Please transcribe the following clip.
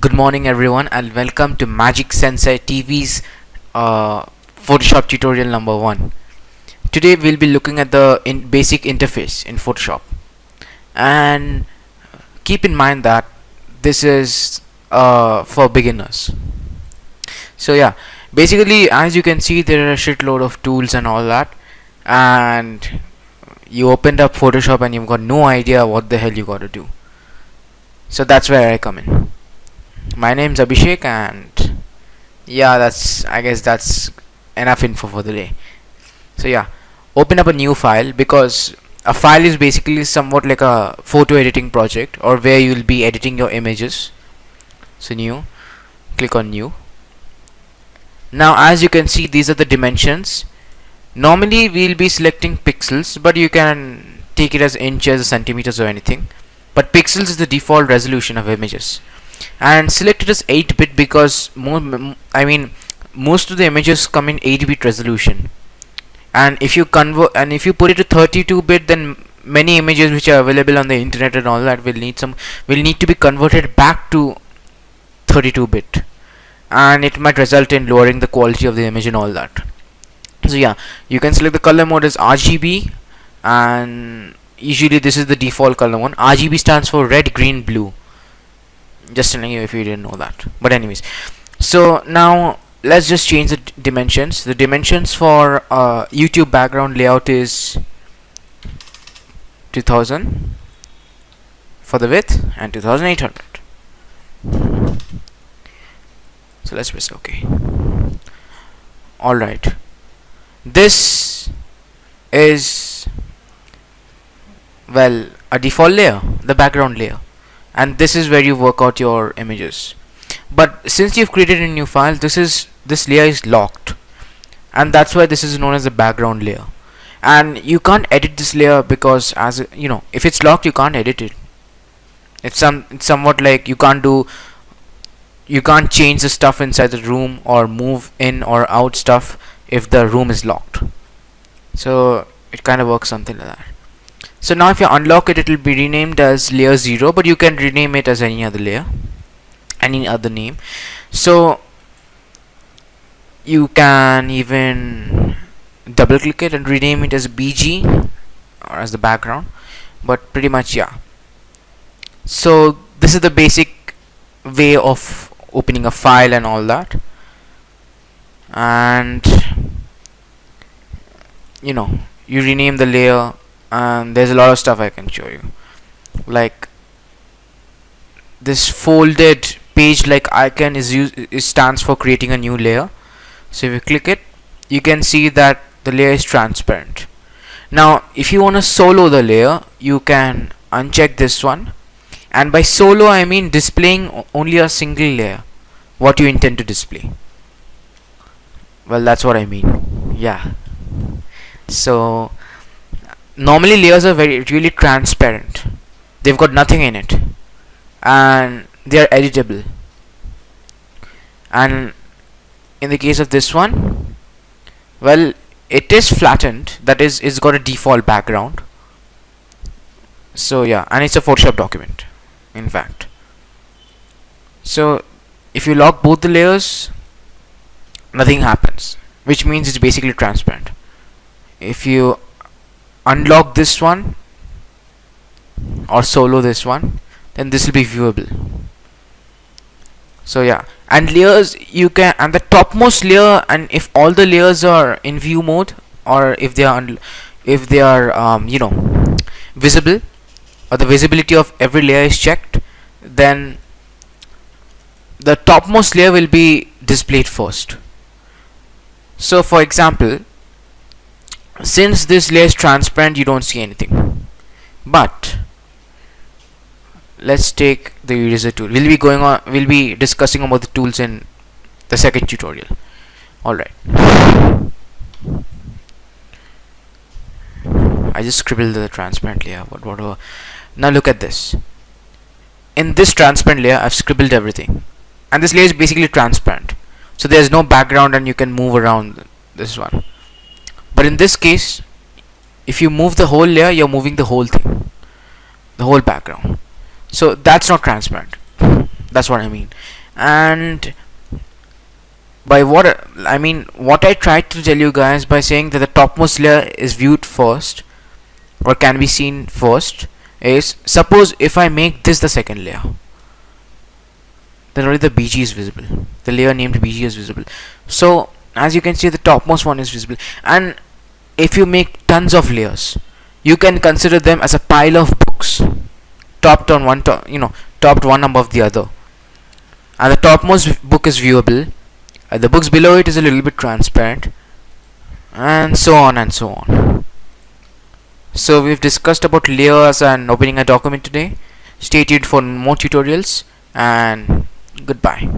Good morning everyone and welcome to Magic Sensei TV's Photoshop tutorial number 1. Today we'll be looking at the basic interface in Photoshop, and keep in mind that this is for beginners. So yeah, basically as you can see there are a shitload of tools and all that, and you opened up Photoshop and you've got no idea what the hell you got to do. So that's where I come in. My name's Abhishek, and yeah, I guess that's enough info for the day. So yeah, open up a new file, because a file is basically somewhat like a photo editing project, or where you'll be editing your images. So new, click on new. Now as you can see, these are the dimensions. Normally we'll be selecting pixels, but you can take it as inches, centimeters, or anything. But pixels is the default resolution of images, and select it as 8-bit because most of the images come in 8-bit resolution. And if you put it to 32-bit, then many images which are available on the internet and all that will need to be converted back to 32-bit, and it might result in lowering the quality of the image and all that. So yeah, you can select the color mode as RGB, and usually this is the default color one. RGB stands for red, green, blue. Just telling you if you didn't know that. But anyways, so now let's just change the dimensions. The dimensions for YouTube background layout is 2000 for the width and 2800. So let's press OK. Alright, this is, well, a default layer, the background layer, and this is where you work out your images. But since you've created a new file, this layer is locked, and that's why this is known as the background layer. And you can't edit this layer because, if it's locked, you can't edit it. It's somewhat like you can't change the stuff inside the room or move in or out stuff if the room is locked. So it kind of works something like that. So now if you unlock it, it will be renamed as layer 0, but you can rename it as any other layer, any other name. So you can even double click it and rename it as BG, or as the background. But pretty much, yeah. So this is the basic way of opening a file and all that. And you rename the layer, and there's a lot of stuff I can show you, like this folded page like icon stands for creating a new layer. So if you click it, you can see that the layer is transparent. Now if you want to solo the layer, you can uncheck this one, and by solo I mean displaying only a single layer, what you intend to display. Well, that's what I mean. Yeah. So normally layers are really transparent. They've got nothing in it, and they are editable. And in the case of this one, well, it is flattened. That is, it's got a default background. So yeah, and it's a Photoshop document, in fact. So if you lock both the layers, nothing happens, which means it's basically transparent. If you unlock this one or solo this one, then this will be viewable. So yeah, and layers, you can, and the topmost layer, and if all the layers are in view mode, or if they are visible, or the visibility of every layer is checked, then the topmost layer will be displayed first. So for example, since this layer is transparent, you don't see anything. But let's take the eraser tool. We'll be discussing about the tools in the second tutorial. Alright, I just scribbled the transparent layer, whatever. Now look at this. In this transparent layer, I've scribbled everything, and this layer is basically transparent, so there's no background and you can move around this one. But in this case, if you move the whole layer, you're moving the whole thing, the whole background. So that's not transparent. That's what I mean. And by what I mean, what I tried to tell you guys by saying that the topmost layer is viewed first or can be seen first is, suppose if I make this the second layer, then only the BG is visible. The layer named BG is visible. So as you can see, the topmost one is visible. And if you make tons of layers, you can consider them as a pile of books, topped on one topped one above the other. And the topmost book is viewable, the books below it is a little bit transparent, and so on and so on. So we've discussed about layers and opening a document today. Stay tuned for more tutorials, and goodbye.